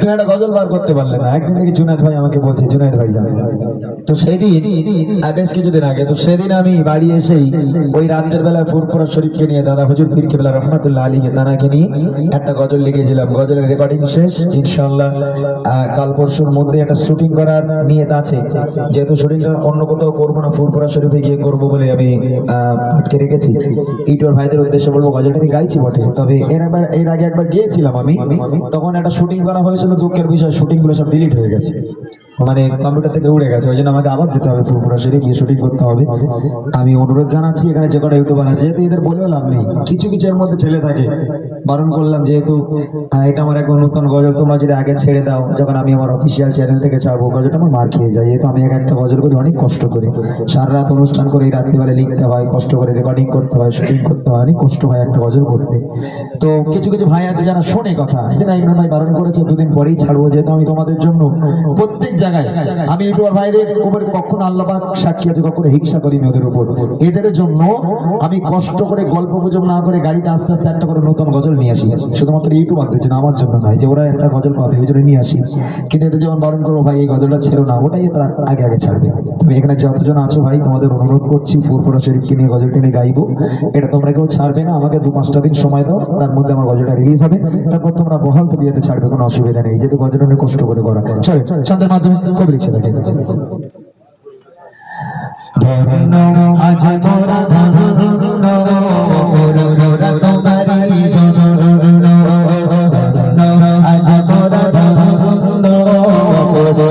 তুমি একটা গজল বার করতে পারলে না। একদিন থেকে জুনায়েদ ভাই আমাকে বলছে, জুনায়েদ ভাই জানে, তো সেদিন বেশ কিছুদিন আগে, তো সেদিন আমি বাড়ি এসেই ওই রাতের বেলায় ফুরফুরা শরীফকে নিয়ে, দাদা হুজুর পীর কেবলা রহমাতুল্লাহ আলীকে তানাকে নিয়ে একটা গজল লিখেছিলাম। গজলের রেকর্ডিং শেষ, ইনশাআল্লাহ কাল পরশুর মধ্যে একটা শুটিং করার নিয়ত আছে। যেহেতু শুটিংটা অন্য কোথাও করবো না, ফুরফুরা শরীফে গিয়ে করবো বলে আমি আটকে রেখেছি। ইটোর ভাইদের উদ্দেশ্যে বলবো, গজলটা আমি গাইছি বটে, তবে এর আগে একবার গিয়েছিলাম আমি, তখন একটা শুটিং করা হয়েছিল। দুঃখের বিষয়, শুটিং গুলো সব ডিলিট হয়ে গেছে, মানে কম্পিউটার থেকে উড়ে গেছে। ওই জন্য আমাকে আবার যেতে হবে ফুরফুরা শরীফ গিয়ে শুটিং করতে হবে। আমি অনুরোধ জানাচ্ছি এখানে যে কটা ইউটিউবার আছে, যেহেতু এদের বলেও লাভ নেই, কিছু কিছু এর মধ্যে ছেলে থাকে, বারণ করলাম যেহেতু এটা আমার একদম নতুন গজল, তোমরা যদি আগে ছেড়ে দাও, যখন আমি আমার অফিসিয়াল চ্যানেল থেকে ছাড়বো, গজলটা আমার মার খেয়ে যায়। যেহেতু আমি একটা গজল করি অনেক কষ্ট করে, সারা রাত অনুষ্ঠান করে, রাত্রিবেলা লিখতে হয়, কষ্ট করে রেকর্ডিং করতে হয়, শুটিং করতে হয়, অনেক কষ্ট হয় একটা গজল করতে। তো কিছু কিছু ভাই আছে যারা শোনে কথা, যে না ইমরান ভাই বারণ করেছে, দুদিন পরেই ছাড়বো। যেহেতু আমি তোমাদের জন্য প্রত্যেক জায়গায়, আমি ইউটিউবার ভাইদের উপরে কখনো আল্লাহ পাক সাক্ষী আছে, কখনো হিংসা করিনি ওদের উপর। এদের জন্য আমি কষ্ট করে গল্প গুজব না করে গাড়িতে আস্তে আস্তে একটা করে নতুন গজল নিয়ে আসি, শুধুমাত্র ইউটিউবারদের জন্য, আমার জন্য নয়, যে ওরা একটা গজল পাবে ওই জন্য নিয়ে আসি। কিন্তু এদের যখন বারণ করবো, ভাই এই গজলটা ছেড়ো না, ওটাই তারা আগে আগে ছাড়বে। তুমি এখানে যতজন আছো ভাই, তোমাদের অনুরোধ করছি, ফুরফুরা শরীফকে নিয়ে গজলটা আমি গাইবো, এটা তোমরা কেউ ছাড়বে না। আমাকে 2-5টা দিন সময় দাও, তার মধ্যে আমার গজলটা রিলিজ হবে, তারপর তোমরা বহাল তো বিয়েতে ছাড়বে, কোনো অসুবিধা নেই। যেহেতু গজলটা অনেক কষ্ট করে করা। চলে ছন্দের মাধ্যমে কবি লিখছে থাকে। ধন্য আজ মোরা ধন্য মোরা তোমারি জন্য, আজ মোরা ধন্য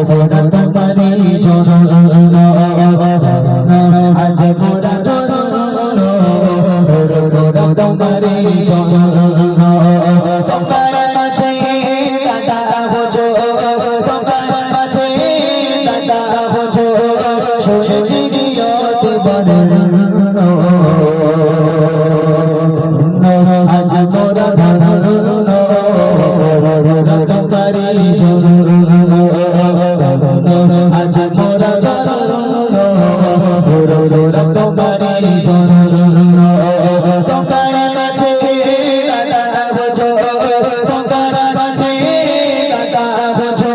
মোরা তোমারি জন্য, আজ মোরা ধন্য মোরা তোমারি জন্য। তোমার মাঝে দাদা বোঝো, তোমার মাঝে দাদা বোঝো, শুনেছি জিয়ত বরণ, আজ মোরা ধন্য মোরা তোমারি জন্য, আজ মোরা ধন্য মোরা তোমারি জন্য। তোমার মাঝে দাদা বোঝো, তোমার মাঝে দাদা বোঝো,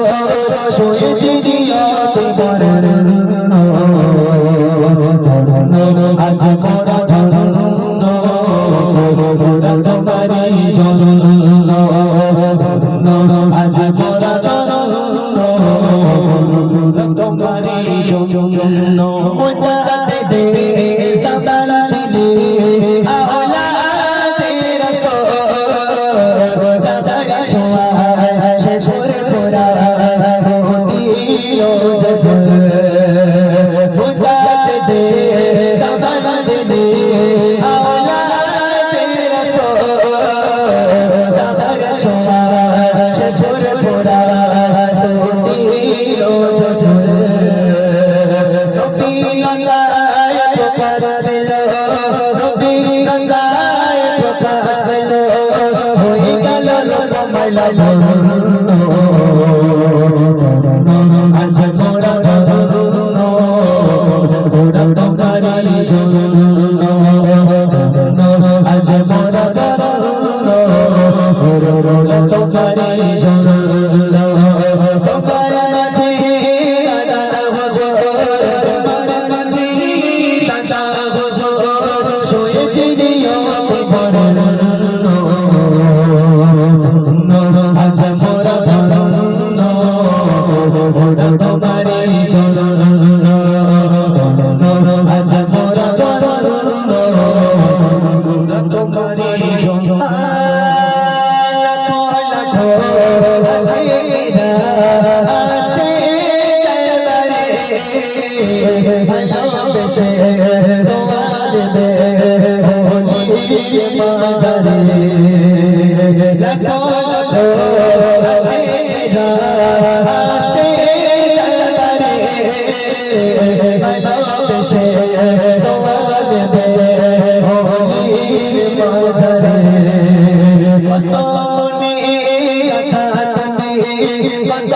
শুনেছি জিয়ত বরণ, আজ মোরা ধন্য মোরা তোমারি জন্য, আজ মোরা ধন্য মোরা তোমারি জন্য। মুজাহিদে সালাতে আওলাদে রাসূল, চাচা ছোঁয়া শেষে ফোরা দিও জফর। মুজাহিদে সালাতে আওলাদে রাসূল, চাচা ছোঁয়া শেষে ফোরা দিও জফর। রবি গঙ্গায় প্রকাশ পেলো, রবি গঙ্গায় প্রকাশ পেলো, হয়ে গেল লোকমায় লালন, আজ মোরা ধন্য মোরা তোমারি জন্য, আজ মোরা ধন্য মোরা তোমারি জন্য। তোমার মাঝে দাদা বোঝো, তোমার মাঝে দাদা বোঝো, শুয়েছি জিয়ত বরণ, আজ মোরা ধন্য মোরা তোমারি জন্য, আজ মোরা ধন্য মোরা তোমারি জন্য। লাখো লাখো আশিরা আসে দরবারে, ভালোবেসে তোমার দে ভোলি মাঝারে। লাখো লাখো আশিরা আসে দরবারে, ভালোবেসে তোমার দে ভোলি মাঝারে। কত মনে কথা তুমি, কত